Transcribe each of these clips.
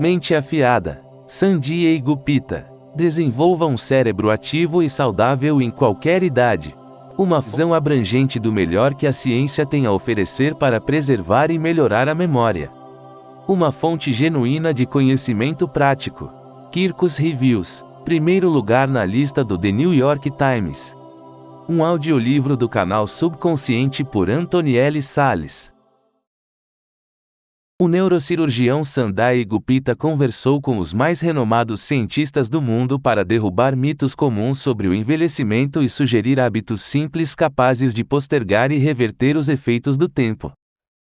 Mente afiada. Sanjay Gupta. Desenvolva um cérebro ativo e saudável em qualquer idade. Uma visão abrangente do melhor que a ciência tem a oferecer para preservar e melhorar a memória. Uma fonte genuína de conhecimento prático. Kirkus Reviews. Primeiro lugar na lista do The New York Times. Um audiolivro do canal Subconsciente por Anthony L. Salles. O neurocirurgião Sanjay Gupta conversou com os mais renomados cientistas do mundo para derrubar mitos comuns sobre o envelhecimento e sugerir hábitos simples capazes de postergar e reverter os efeitos do tempo.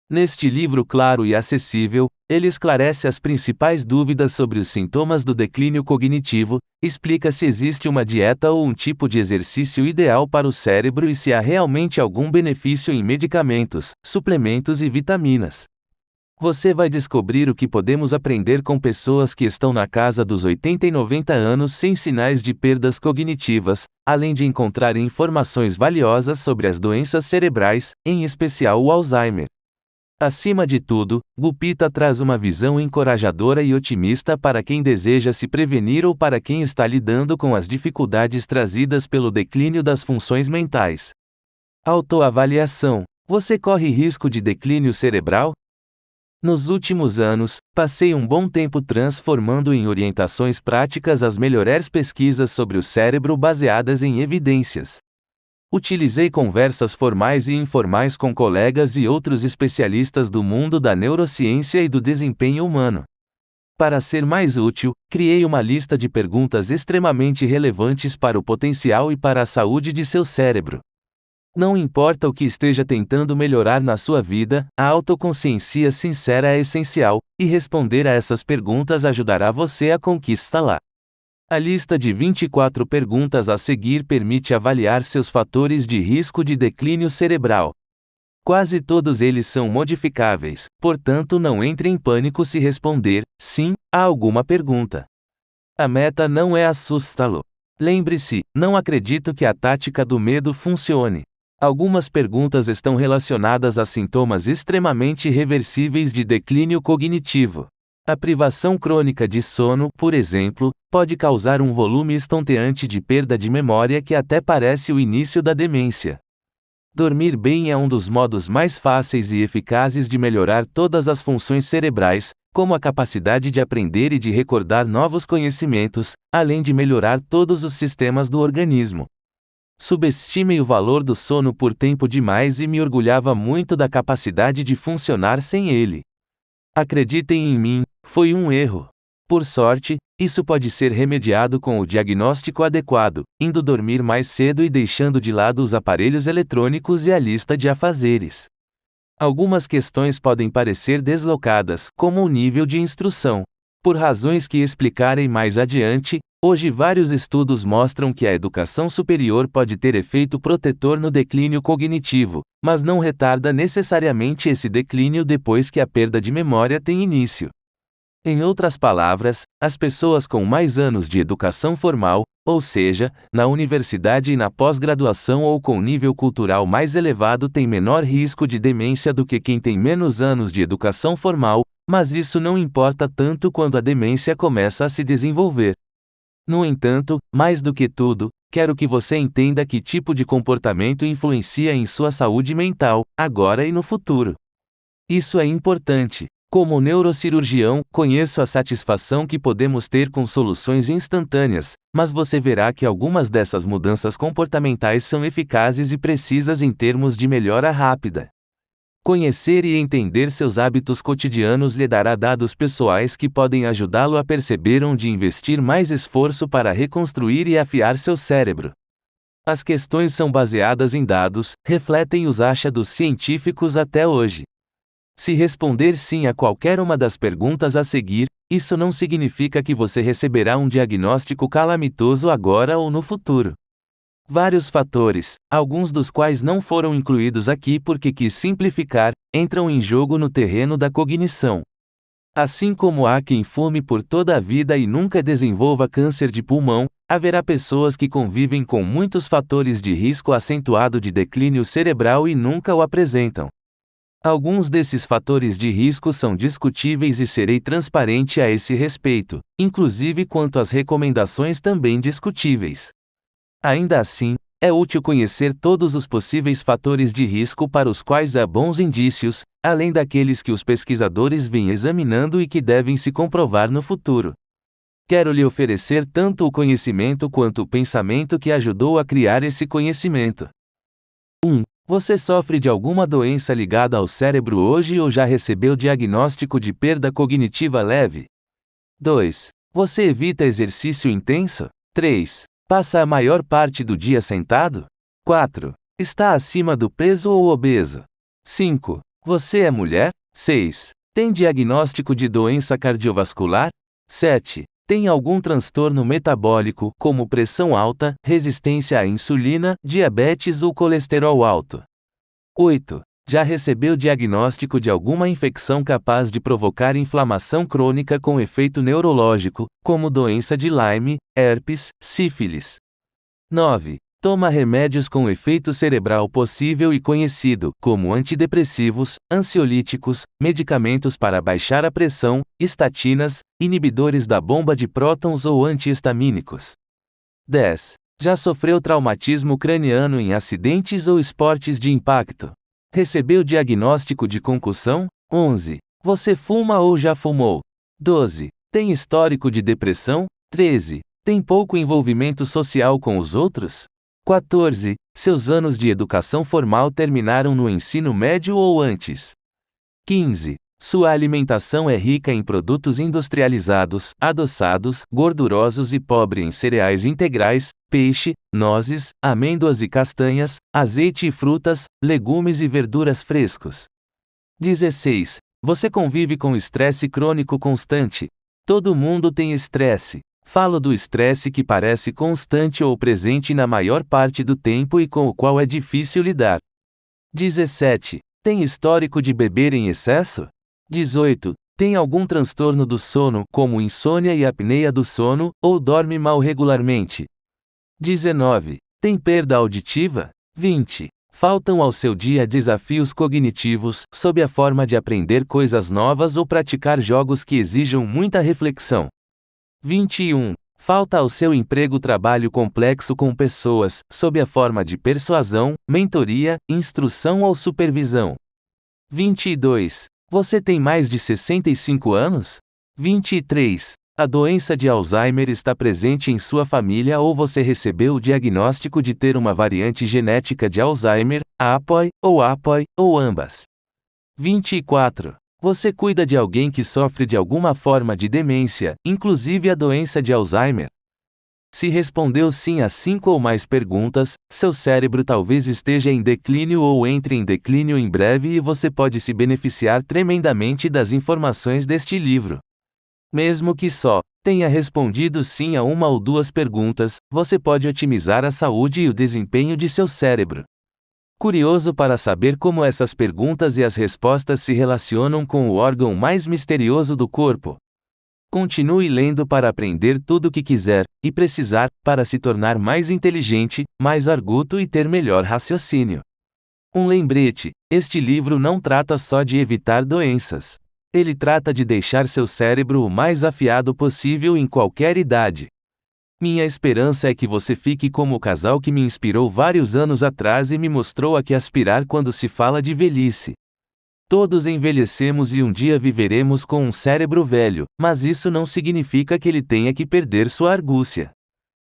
Neste livro claro e acessível, ele esclarece as principais dúvidas sobre os sintomas do declínio cognitivo, explica se existe uma dieta ou um tipo de exercício ideal para o cérebro e se há realmente algum benefício em medicamentos, suplementos e vitaminas. Você vai descobrir o que podemos aprender com pessoas que estão na casa dos 80 e 90 anos sem sinais de perdas cognitivas, além de encontrar informações valiosas sobre as doenças cerebrais, em especial o Alzheimer. Acima de tudo, Gupta traz uma visão encorajadora e otimista para quem deseja se prevenir ou para quem está lidando com as dificuldades trazidas pelo declínio das funções mentais. Autoavaliação. Você corre risco de declínio cerebral? Nos últimos anos, passei um bom tempo transformando em orientações práticas as melhores pesquisas sobre o cérebro baseadas em evidências. Utilizei conversas formais e informais com colegas e outros especialistas do mundo da neurociência e do desempenho humano. Para ser mais útil, criei uma lista de perguntas extremamente relevantes para o potencial e para a saúde de seu cérebro. Não importa o que esteja tentando melhorar na sua vida, a autoconsciência sincera é essencial, e responder a essas perguntas ajudará você a conquistá-la. A lista de 24 perguntas a seguir permite avaliar seus fatores de risco de declínio cerebral. Quase todos eles são modificáveis, portanto não entre em pânico se responder sim a alguma pergunta. A meta não é assustá-lo. Lembre-se, não acredito que a tática do medo funcione. Algumas perguntas estão relacionadas a sintomas extremamente reversíveis de declínio cognitivo. A privação crônica de sono, por exemplo, pode causar um volume estonteante de perda de memória que até parece o início da demência. Dormir bem é um dos modos mais fáceis e eficazes de melhorar todas as funções cerebrais, como a capacidade de aprender e de recordar novos conhecimentos, além de melhorar todos os sistemas do organismo. Subestimei o valor do sono por tempo demais e me orgulhava muito da capacidade de funcionar sem ele. Acreditem em mim, foi um erro. Por sorte, isso pode ser remediado com o diagnóstico adequado, indo dormir mais cedo e deixando de lado os aparelhos eletrônicos e a lista de afazeres. Algumas questões podem parecer deslocadas, como o nível de instrução. Por razões que explicarei mais adiante, hoje vários estudos mostram que a educação superior pode ter efeito protetor no declínio cognitivo, mas não retarda necessariamente esse declínio depois que a perda de memória tem início. Em outras palavras, as pessoas com mais anos de educação formal, ou seja, na universidade e na pós-graduação ou com nível cultural mais elevado têm menor risco de demência do que quem tem menos anos de educação formal, mas isso não importa tanto quando a demência começa a se desenvolver. No entanto, mais do que tudo, quero que você entenda que tipo de comportamento influencia em sua saúde mental, agora e no futuro. Isso é importante. Como neurocirurgião, conheço a satisfação que podemos ter com soluções instantâneas, mas você verá que algumas dessas mudanças comportamentais são eficazes e precisas em termos de melhora rápida. Conhecer e entender seus hábitos cotidianos lhe dará dados pessoais que podem ajudá-lo a perceber onde investir mais esforço para reconstruir e afiar seu cérebro. As questões são baseadas em dados, refletem os achados científicos até hoje. Se responder sim a qualquer uma das perguntas a seguir, isso não significa que você receberá um diagnóstico calamitoso agora ou no futuro. Vários fatores, alguns dos quais não foram incluídos aqui porque quis simplificar, entram em jogo no terreno da cognição. Assim como há quem fume por toda a vida e nunca desenvolva câncer de pulmão, haverá pessoas que convivem com muitos fatores de risco acentuado de declínio cerebral e nunca o apresentam. Alguns desses fatores de risco são discutíveis e serei transparente a esse respeito, inclusive quanto às recomendações também discutíveis. Ainda assim, é útil conhecer todos os possíveis fatores de risco para os quais há bons indícios, além daqueles que os pesquisadores vêm examinando e que devem se comprovar no futuro. Quero lhe oferecer tanto o conhecimento quanto o pensamento que ajudou a criar esse conhecimento. 1. Você sofre de alguma doença ligada ao cérebro hoje ou já recebeu diagnóstico de perda cognitiva leve? 2. Você evita exercício intenso? 3. Passa a maior parte do dia sentado? 4. Está acima do peso ou obeso? 5. Você é mulher? 6. Tem diagnóstico de doença cardiovascular? 7. Tem algum transtorno metabólico, como pressão alta, resistência à insulina, diabetes ou colesterol alto? 8. Já recebeu diagnóstico de alguma infecção capaz de provocar inflamação crônica com efeito neurológico, como doença de Lyme, herpes, sífilis? 9. Toma remédios com efeito cerebral possível e conhecido, como antidepressivos, ansiolíticos, medicamentos para baixar a pressão, estatinas, inibidores da bomba de prótons ou antihistamínicos. 10. Já sofreu traumatismo craniano em acidentes ou esportes de impacto? Recebeu diagnóstico de concussão? 11. Você fuma ou já fumou? 12. Tem histórico de depressão? 13. Tem pouco envolvimento social com os outros? 14. Seus anos de educação formal terminaram no ensino médio ou antes? 15. Sua alimentação é rica em produtos industrializados, adoçados, gordurosos e pobre em cereais integrais, peixe, nozes, amêndoas e castanhas, azeite e frutas, legumes e verduras frescos. 16. Você convive com estresse crônico constante? Todo mundo tem estresse. Falo do estresse que parece constante ou presente na maior parte do tempo e com o qual é difícil lidar. 17. Tem histórico de beber em excesso? 18. Tem algum transtorno do sono, como insônia e apneia do sono, ou dorme mal regularmente? 19. Tem perda auditiva? 20. Faltam ao seu dia desafios cognitivos, sob a forma de aprender coisas novas ou praticar jogos que exijam muita reflexão? 21. Falta ao seu emprego trabalho complexo com pessoas, sob a forma de persuasão, mentoria, instrução ou supervisão? 22. Você tem mais de 65 anos? 23. A doença de Alzheimer está presente em sua família ou você recebeu o diagnóstico de ter uma variante genética de Alzheimer, APOE, ou ambas? 24. Você cuida de alguém que sofre de alguma forma de demência, inclusive a doença de Alzheimer? Se respondeu sim a 5 ou mais perguntas, seu cérebro talvez esteja em declínio ou entre em declínio em breve e você pode se beneficiar tremendamente das informações deste livro. Mesmo que só tenha respondido sim a 1 ou 2 perguntas, você pode otimizar a saúde e o desempenho de seu cérebro. Curioso para saber como essas perguntas e as respostas se relacionam com o órgão mais misterioso do corpo? Continue lendo para aprender tudo o que quiser, e precisar, para se tornar mais inteligente, mais arguto e ter melhor raciocínio. Um lembrete: este livro não trata só de evitar doenças. Ele trata de deixar seu cérebro o mais afiado possível em qualquer idade. Minha esperança é que você fique como o casal que me inspirou vários anos atrás e me mostrou a que aspirar quando se fala de velhice. Todos envelhecemos e um dia viveremos com um cérebro velho, mas isso não significa que ele tenha que perder sua argúcia.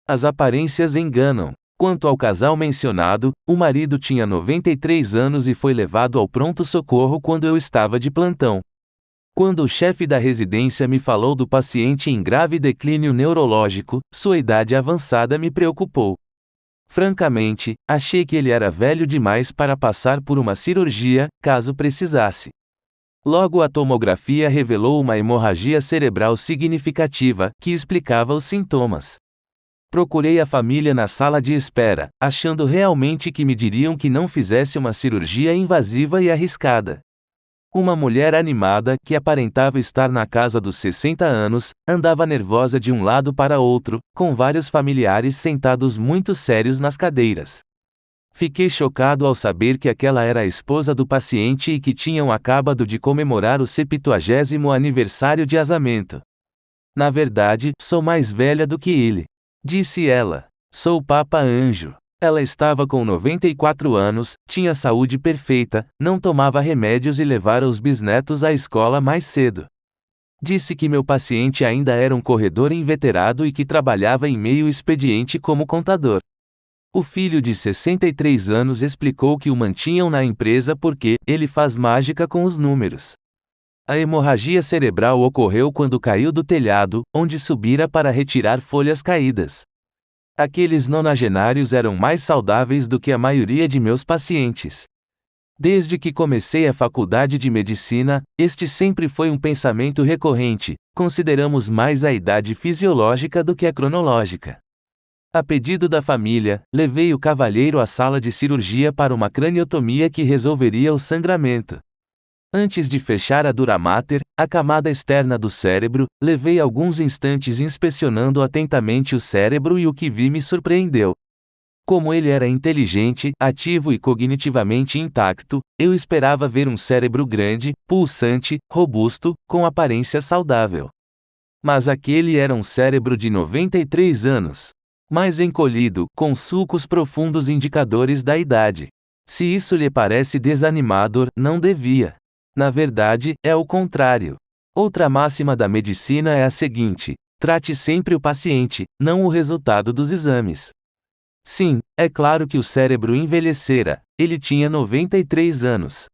As aparências enganam. Quanto ao casal mencionado, o marido tinha 93 anos e foi levado ao pronto-socorro quando eu estava de plantão. Quando o chefe da residência me falou do paciente em grave declínio neurológico, sua idade avançada me preocupou. Francamente, achei que ele era velho demais para passar por uma cirurgia, caso precisasse. Logo a tomografia revelou uma hemorragia cerebral significativa, que explicava os sintomas. Procurei a família na sala de espera, achando realmente que me diriam que não fizesse uma cirurgia invasiva e arriscada. Uma mulher animada, que aparentava estar na casa dos 60 anos, andava nervosa de um lado para outro, com vários familiares sentados muito sérios nas cadeiras. Fiquei chocado ao saber que aquela era a esposa do paciente e que tinham acabado de comemorar o 70º aniversário de casamento. Na verdade, sou mais velha do que ele, disse ela. Sou Papa Anjo. Ela estava com 94 anos, tinha saúde perfeita, não tomava remédios e levara os bisnetos à escola mais cedo. Disse que meu paciente ainda era um corredor inveterado e que trabalhava em meio expediente como contador. O filho de 63 anos explicou que o mantinham na empresa porque ele faz mágica com os números. A hemorragia cerebral ocorreu quando caiu do telhado, onde subira para retirar folhas caídas. Aqueles nonagenários eram mais saudáveis do que a maioria de meus pacientes. Desde que comecei a faculdade de medicina, este sempre foi um pensamento recorrente: consideramos mais a idade fisiológica do que a cronológica. A pedido da família, levei o cavalheiro à sala de cirurgia para uma craniotomia que resolveria o sangramento. Antes de fechar a dura mater, a camada externa do cérebro, levei alguns instantes inspecionando atentamente o cérebro e o que vi me surpreendeu. Como ele era inteligente, ativo e cognitivamente intacto, eu esperava ver um cérebro grande, pulsante, robusto, com aparência saudável. Mas aquele era um cérebro de 93 anos. Mais encolhido, com sulcos profundos indicadores da idade. Se isso lhe parece desanimador, não devia. Na verdade, é o contrário. Outra máxima da medicina é a seguinte: trate sempre o paciente, não o resultado dos exames. Sim, é claro que o cérebro envelhecera, ele tinha 93 anos.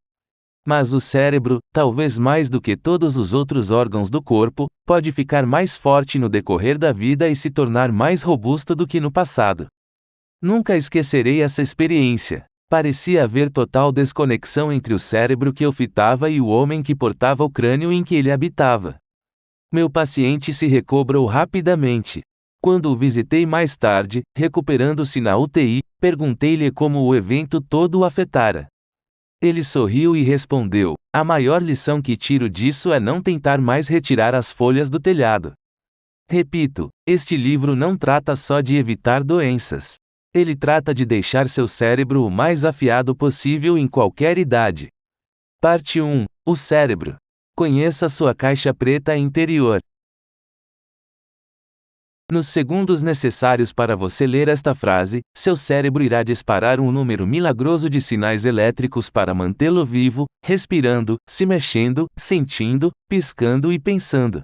Mas o cérebro, talvez mais do que todos os outros órgãos do corpo, pode ficar mais forte no decorrer da vida e se tornar mais robusto do que no passado. Nunca esquecerei essa experiência. Parecia haver total desconexão entre o cérebro que eu fitava e o homem que portava o crânio em que ele habitava. Meu paciente se recobrou rapidamente. Quando o visitei mais tarde, recuperando-se na UTI, perguntei-lhe como o evento todo o afetara. Ele sorriu e respondeu: a maior lição que tiro disso é não tentar mais retirar as folhas do telhado. Repito, este livro não trata só de evitar doenças. Ele trata de deixar seu cérebro o mais afiado possível em qualquer idade. Parte 1. O cérebro. Conheça sua caixa preta interior. Nos segundos necessários para você ler esta frase, seu cérebro irá disparar um número milagroso de sinais elétricos para mantê-lo vivo, respirando, se mexendo, sentindo, piscando e pensando.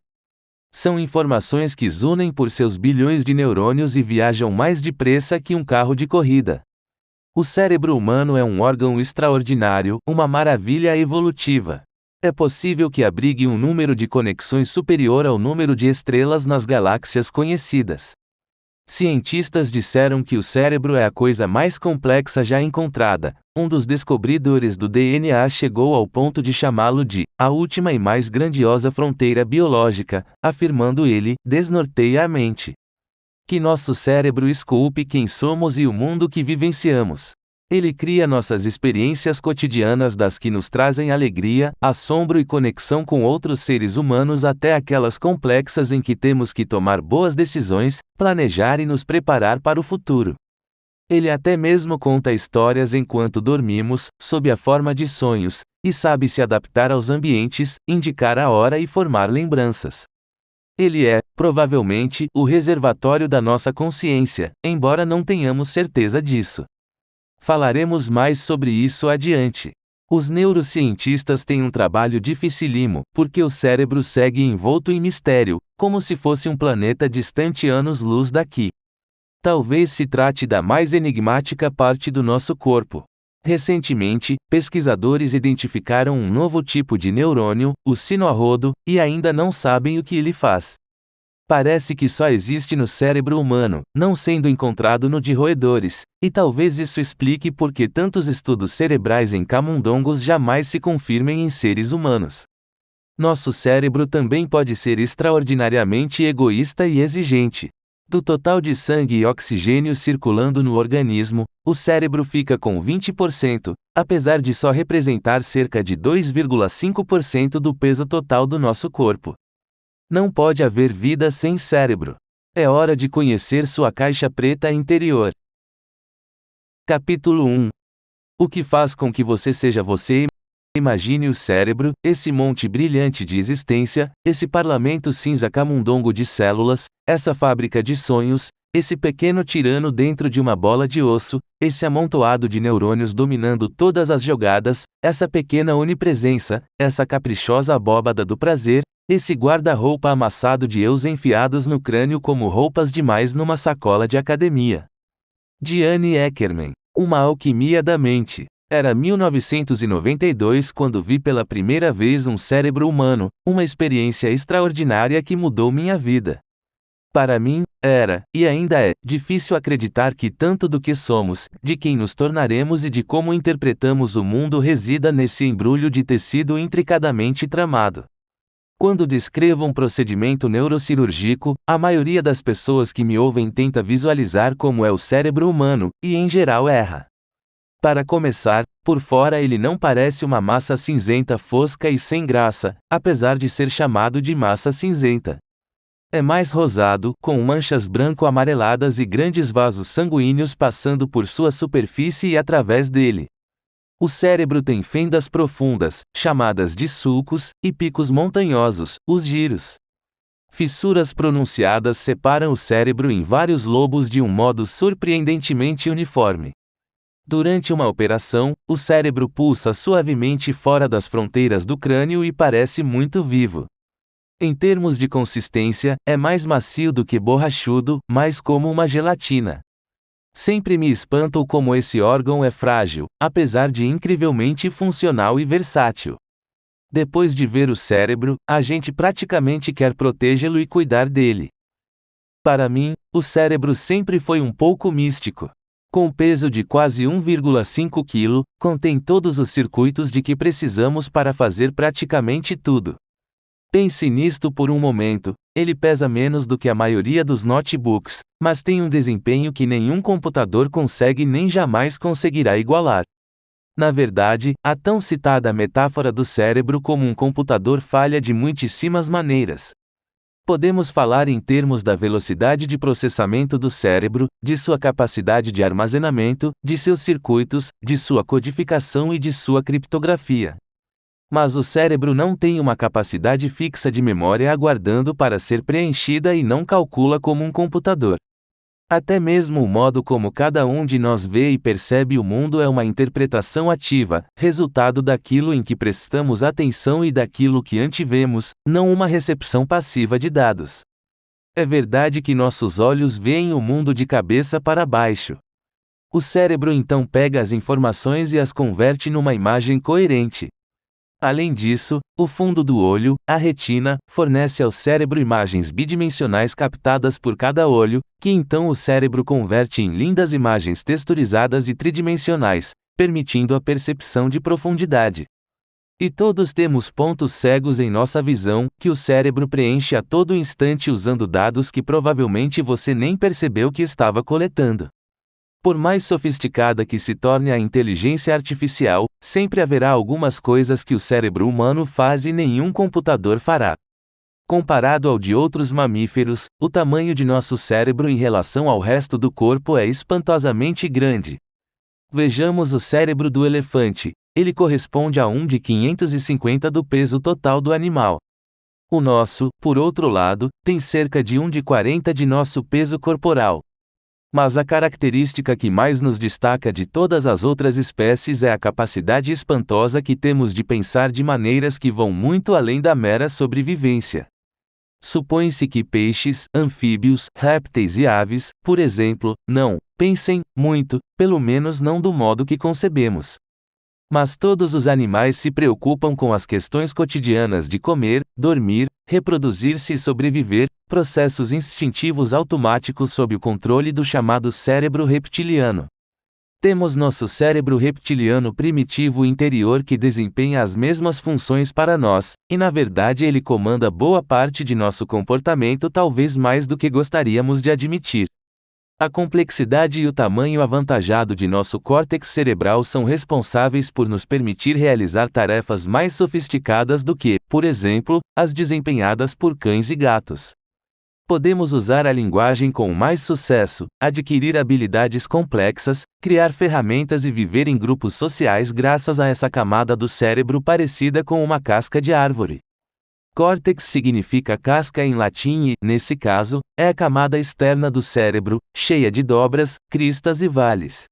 São informações que zunem por seus bilhões de neurônios e viajam mais depressa que um carro de corrida. O cérebro humano é um órgão extraordinário, uma maravilha evolutiva. É possível que abrigue um número de conexões superior ao número de estrelas nas galáxias conhecidas. Cientistas disseram que o cérebro é a coisa mais complexa já encontrada. Um dos descobridores do DNA chegou ao ponto de chamá-lo de a última e mais grandiosa fronteira biológica, afirmando ele, desnorteia a mente. Que nosso cérebro esculpe quem somos e o mundo que vivenciamos. Ele cria nossas experiências cotidianas das que nos trazem alegria, assombro e conexão com outros seres humanos até aquelas complexas em que temos que tomar boas decisões, planejar e nos preparar para o futuro. Ele até mesmo conta histórias enquanto dormimos, sob a forma de sonhos, e sabe se adaptar aos ambientes, indicar a hora e formar lembranças. Ele é, provavelmente, o reservatório da nossa consciência, embora não tenhamos certeza disso. Falaremos mais sobre isso adiante. Os neurocientistas têm um trabalho dificílimo, porque o cérebro segue envolto em mistério, como se fosse um planeta distante anos-luz daqui. Talvez se trate da mais enigmática parte do nosso corpo. Recentemente, pesquisadores identificaram um novo tipo de neurônio, o sino-arrodo, e ainda não sabem o que ele faz. Parece que só existe no cérebro humano, não sendo encontrado no de roedores, e talvez isso explique por que tantos estudos cerebrais em camundongos jamais se confirmem em seres humanos. Nosso cérebro também pode ser extraordinariamente egoísta e exigente. Do total de sangue e oxigênio circulando no organismo, o cérebro fica com 20%, apesar de só representar cerca de 2,5% do peso total do nosso corpo. Não pode haver vida sem cérebro. É hora de conhecer sua caixa preta interior. Capítulo 1. O que faz com que você seja você? Imagine o cérebro, esse monte brilhante de existência, esse parlamento cinza camundongo de células, essa fábrica de sonhos, esse pequeno tirano dentro de uma bola de osso, esse amontoado de neurônios dominando todas as jogadas, essa pequena onipresença, essa caprichosa abóbada do prazer, esse guarda-roupa amassado de eus enfiados no crânio como roupas demais numa sacola de academia. Diane Eckermann. Uma alquimia da mente. Era 1992 quando vi pela primeira vez um cérebro humano, uma experiência extraordinária que mudou minha vida. Para mim, era, e ainda é, difícil acreditar que tanto do que somos, de quem nos tornaremos e de como interpretamos o mundo resida nesse embrulho de tecido intricadamente tramado. Quando descrevo um procedimento neurocirúrgico, a maioria das pessoas que me ouvem tenta visualizar como é o cérebro humano, e em geral erra. Para começar, por fora ele não parece uma massa cinzenta fosca e sem graça, apesar de ser chamado de massa cinzenta. É mais rosado, com manchas branco-amareladas e grandes vasos sanguíneos passando por sua superfície e através dele. O cérebro tem fendas profundas, chamadas de sulcos, e picos montanhosos, os giros. Fissuras pronunciadas separam o cérebro em vários lobos de um modo surpreendentemente uniforme. Durante uma operação, o cérebro pulsa suavemente fora das fronteiras do crânio e parece muito vivo. Em termos de consistência, é mais macio do que borrachudo, mais como uma gelatina. Sempre me espanto como esse órgão é frágil, apesar de incrivelmente funcional e versátil. Depois de ver o cérebro, a gente praticamente quer protegê-lo e cuidar dele. Para mim, o cérebro sempre foi um pouco místico. Com peso de quase 1,5 kg, contém todos os circuitos de que precisamos para fazer praticamente tudo. Pense nisto por um momento, ele pesa menos do que a maioria dos notebooks, mas tem um desempenho que nenhum computador consegue nem jamais conseguirá igualar. Na verdade, a tão citada metáfora do cérebro como um computador falha de muitíssimas maneiras. Podemos falar em termos da velocidade de processamento do cérebro, de sua capacidade de armazenamento, de seus circuitos, de sua codificação e de sua criptografia. Mas o cérebro não tem uma capacidade fixa de memória aguardando para ser preenchida e não calcula como um computador. Até mesmo o modo como cada um de nós vê e percebe o mundo é uma interpretação ativa, resultado daquilo em que prestamos atenção e daquilo que antevemos, não uma recepção passiva de dados. É verdade que nossos olhos veem o mundo de cabeça para baixo. O cérebro então pega as informações e as converte numa imagem coerente. Além disso, o fundo do olho, a retina, fornece ao cérebro imagens bidimensionais captadas por cada olho, que então o cérebro converte em lindas imagens texturizadas e tridimensionais, permitindo a percepção de profundidade. E todos temos pontos cegos em nossa visão, que o cérebro preenche a todo instante usando dados que provavelmente você nem percebeu que estava coletando. Por mais sofisticada que se torne a inteligência artificial, sempre haverá algumas coisas que o cérebro humano faz e nenhum computador fará. Comparado ao de outros mamíferos, o tamanho de nosso cérebro em relação ao resto do corpo é espantosamente grande. Vejamos o cérebro do elefante, ele corresponde a um de 550 do peso total do animal. O nosso, por outro lado, tem cerca de 1 de 40 de nosso peso corporal. Mas a característica que mais nos destaca de todas as outras espécies é a capacidade espantosa que temos de pensar de maneiras que vão muito além da mera sobrevivência. Supõe-se que peixes, anfíbios, répteis e aves, por exemplo, não pensem muito, pelo menos não do modo que concebemos. Mas todos os animais se preocupam com as questões cotidianas de comer, dormir, reproduzir-se e sobreviver, processos instintivos automáticos sob o controle do chamado cérebro reptiliano. Temos nosso cérebro reptiliano primitivo interior que desempenha as mesmas funções para nós, e na verdade ele comanda boa parte de nosso comportamento talvez mais do que gostaríamos de admitir. A complexidade e o tamanho avantajado de nosso córtex cerebral são responsáveis por nos permitir realizar tarefas mais sofisticadas do que, por exemplo, as desempenhadas por cães e gatos. Podemos usar a linguagem com mais sucesso, adquirir habilidades complexas, criar ferramentas e viver em grupos sociais graças a essa camada do cérebro parecida com uma casca de árvore. Córtex significa casca em latim e, nesse caso, é a camada externa do cérebro, cheia de dobras, cristas e vales.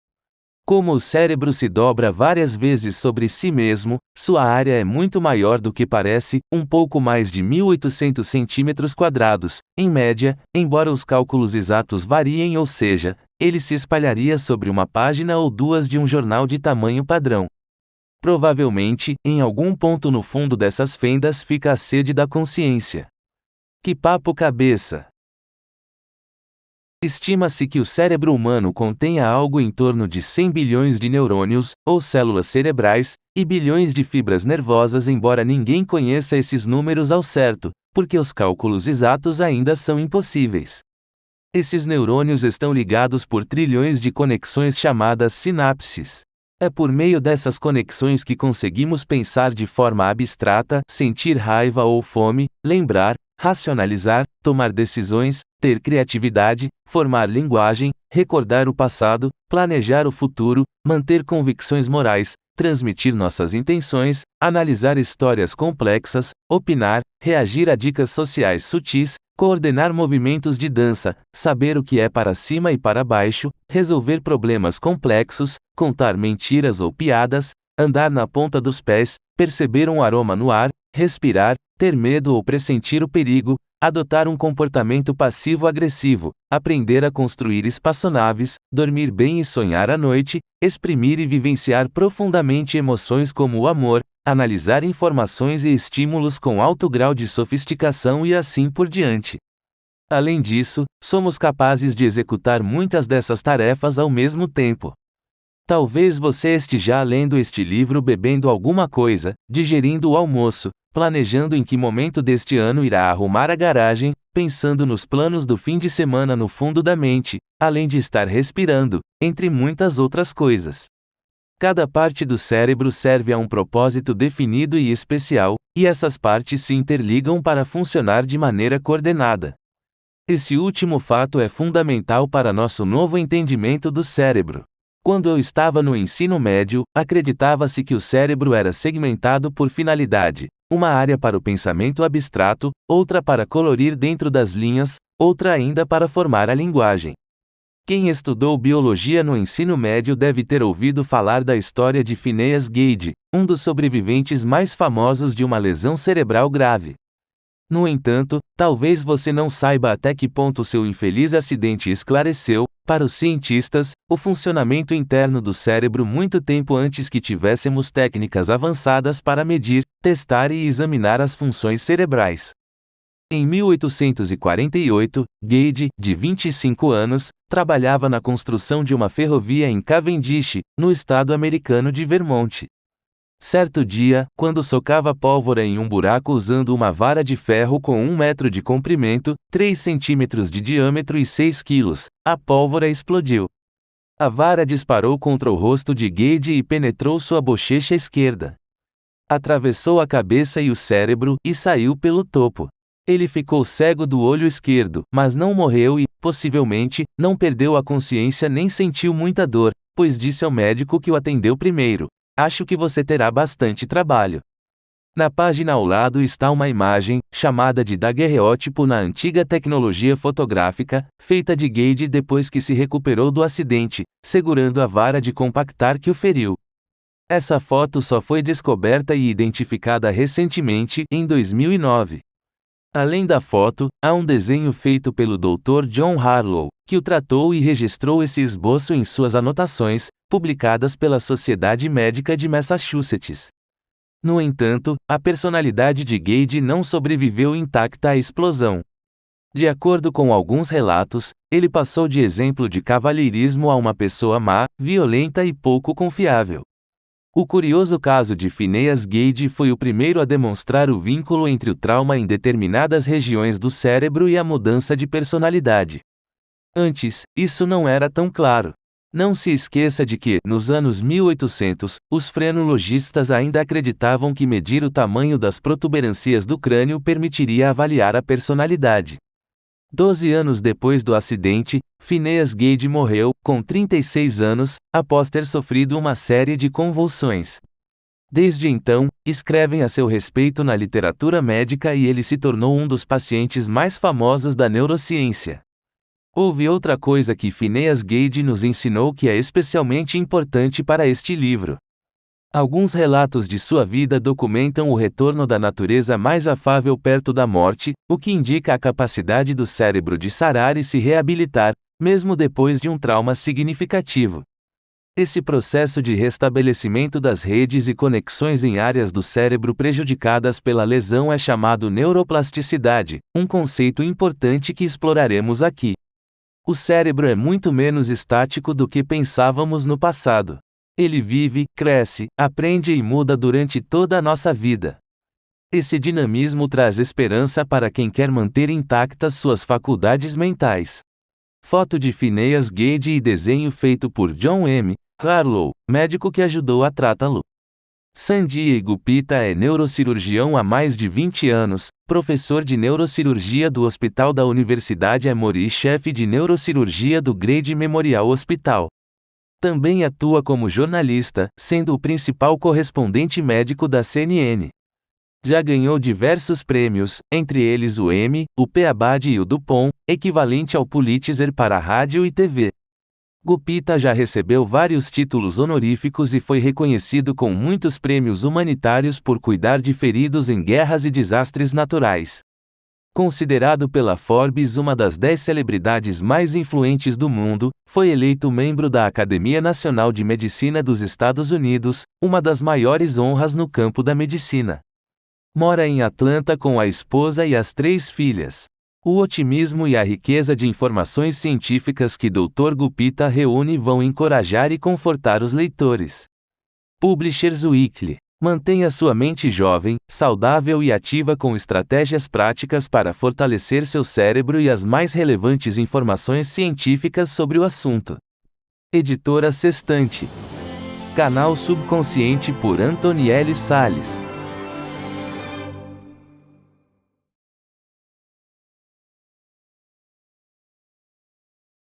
Como o cérebro se dobra várias vezes sobre si mesmo, sua área é muito maior do que parece, um pouco mais de 1.800 centímetros quadrados, em média, embora os cálculos exatos variem, ou seja, ele se espalharia sobre uma página ou duas de um jornal de tamanho padrão. Provavelmente, em algum ponto no fundo dessas fendas fica a sede da consciência. Que papo cabeça! Estima-se que o cérebro humano contenha algo em torno de 100 bilhões de neurônios, ou células cerebrais, e bilhões de fibras nervosas, embora ninguém conheça esses números ao certo, porque os cálculos exatos ainda são impossíveis. Esses neurônios estão ligados por trilhões de conexões chamadas sinapses. É por meio dessas conexões que conseguimos pensar de forma abstrata, sentir raiva ou fome, lembrar, racionalizar, tomar decisões, ter criatividade, formar linguagem, recordar o passado, planejar o futuro, manter convicções morais, transmitir nossas intenções, analisar histórias complexas, opinar, reagir a dicas sociais sutis, coordenar movimentos de dança, saber o que é para cima e para baixo, resolver problemas complexos, contar mentiras ou piadas, andar na ponta dos pés, perceber um aroma no ar, respirar, ter medo ou pressentir o perigo, adotar um comportamento passivo-agressivo, aprender a construir espaçonaves, dormir bem e sonhar à noite, exprimir e vivenciar profundamente emoções como o amor, analisar informações e estímulos com alto grau de sofisticação e assim por diante. Além disso, somos capazes de executar muitas dessas tarefas ao mesmo tempo. Talvez você esteja lendo este livro bebendo alguma coisa, digerindo o almoço, planejando em que momento deste ano irá arrumar a garagem, pensando nos planos do fim de semana no fundo da mente, além de estar respirando, entre muitas outras coisas. Cada parte do cérebro serve a um propósito definido e especial, e essas partes se interligam para funcionar de maneira coordenada. Esse último fato é fundamental para nosso novo entendimento do cérebro. Quando eu estava no ensino médio, acreditava-se que o cérebro era segmentado por finalidade, uma área para o pensamento abstrato, outra para colorir dentro das linhas, outra ainda para formar a linguagem. Quem estudou biologia no ensino médio deve ter ouvido falar da história de Phineas Gage, um dos sobreviventes mais famosos de uma lesão cerebral grave. No entanto, talvez você não saiba até que ponto seu infeliz acidente esclareceu, para os cientistas, o funcionamento interno do cérebro muito tempo antes que tivéssemos técnicas avançadas para medir, testar e examinar as funções cerebrais. Em 1848, Gage, de 25 anos, trabalhava na construção de uma ferrovia em Cavendish, no estado americano de Vermont. Certo dia, quando socava pólvora em um buraco usando uma vara de ferro com 1 metro de comprimento, 3 centímetros de diâmetro e 6 quilos, a pólvora explodiu. A vara disparou contra o rosto de Gage e penetrou sua bochecha esquerda. Atravessou a cabeça e o cérebro e saiu pelo topo. Ele ficou cego do olho esquerdo, mas não morreu e, possivelmente, não perdeu a consciência nem sentiu muita dor, pois disse ao médico que o atendeu primeiro: "Acho que você terá bastante trabalho." Na página ao lado está uma imagem, chamada de daguerreótipo na antiga tecnologia fotográfica, feita de Gage depois que se recuperou do acidente, segurando a vara de compactar que o feriu. Essa foto só foi descoberta e identificada recentemente, em 2009. Além da foto, há um desenho feito pelo Dr. John Harlow, que o tratou e registrou esse esboço em suas anotações, publicadas pela Sociedade Médica de Massachusetts. No entanto, a personalidade de Gage não sobreviveu intacta à explosão. De acordo com alguns relatos, ele passou de exemplo de cavalheirismo a uma pessoa má, violenta e pouco confiável. O curioso caso de Phineas Gage foi o primeiro a demonstrar o vínculo entre o trauma em determinadas regiões do cérebro e a mudança de personalidade. Antes, isso não era tão claro. Não se esqueça de que, nos anos 1800, os frenologistas ainda acreditavam que medir o tamanho das protuberâncias do crânio permitiria avaliar a personalidade. 12 anos depois do acidente, Phineas Gage morreu, com 36 anos, após ter sofrido uma série de convulsões. Desde então, escrevem a seu respeito na literatura médica e ele se tornou um dos pacientes mais famosos da neurociência. Houve outra coisa que Phineas Gage nos ensinou que é especialmente importante para este livro. Alguns relatos de sua vida documentam o retorno da natureza mais afável perto da morte, o que indica a capacidade do cérebro de sarar e se reabilitar, mesmo depois de um trauma significativo. Esse processo de restabelecimento das redes e conexões em áreas do cérebro prejudicadas pela lesão é chamado neuroplasticidade, um conceito importante que exploraremos aqui. O cérebro é muito menos estático do que pensávamos no passado. Ele vive, cresce, aprende e muda durante toda a nossa vida. Esse dinamismo traz esperança para quem quer manter intactas suas faculdades mentais. Foto de Phineas Gage e desenho feito por John M. Harlow, médico que ajudou a tratá-lo. Sanjay Gupta é neurocirurgião há mais de 20 anos, professor de neurocirurgia do Hospital da Universidade Emory e chefe de neurocirurgia do Grady Memorial Hospital. Também atua como jornalista, sendo o principal correspondente médico da CNN. Já ganhou diversos prêmios, entre eles o Emmy, o Peabody e o Dupont, equivalente ao Pulitzer para rádio e TV. Gupta já recebeu vários títulos honoríficos e foi reconhecido com muitos prêmios humanitários por cuidar de feridos em guerras e desastres naturais. Considerado pela Forbes uma das 10 celebridades mais influentes do mundo, foi eleito membro da Academia Nacional de Medicina dos Estados Unidos, uma das maiores honras no campo da medicina. Mora em Atlanta com a esposa e as 3 filhas. O otimismo e a riqueza de informações científicas que Dr. Gupta reúne vão encorajar e confortar os leitores. Publishers Weekly. Mantenha sua mente jovem, saudável e ativa com estratégias práticas para fortalecer seu cérebro e as mais relevantes informações científicas sobre o assunto. Editora Sextante. Canal Subconsciente por Antonielle Salles.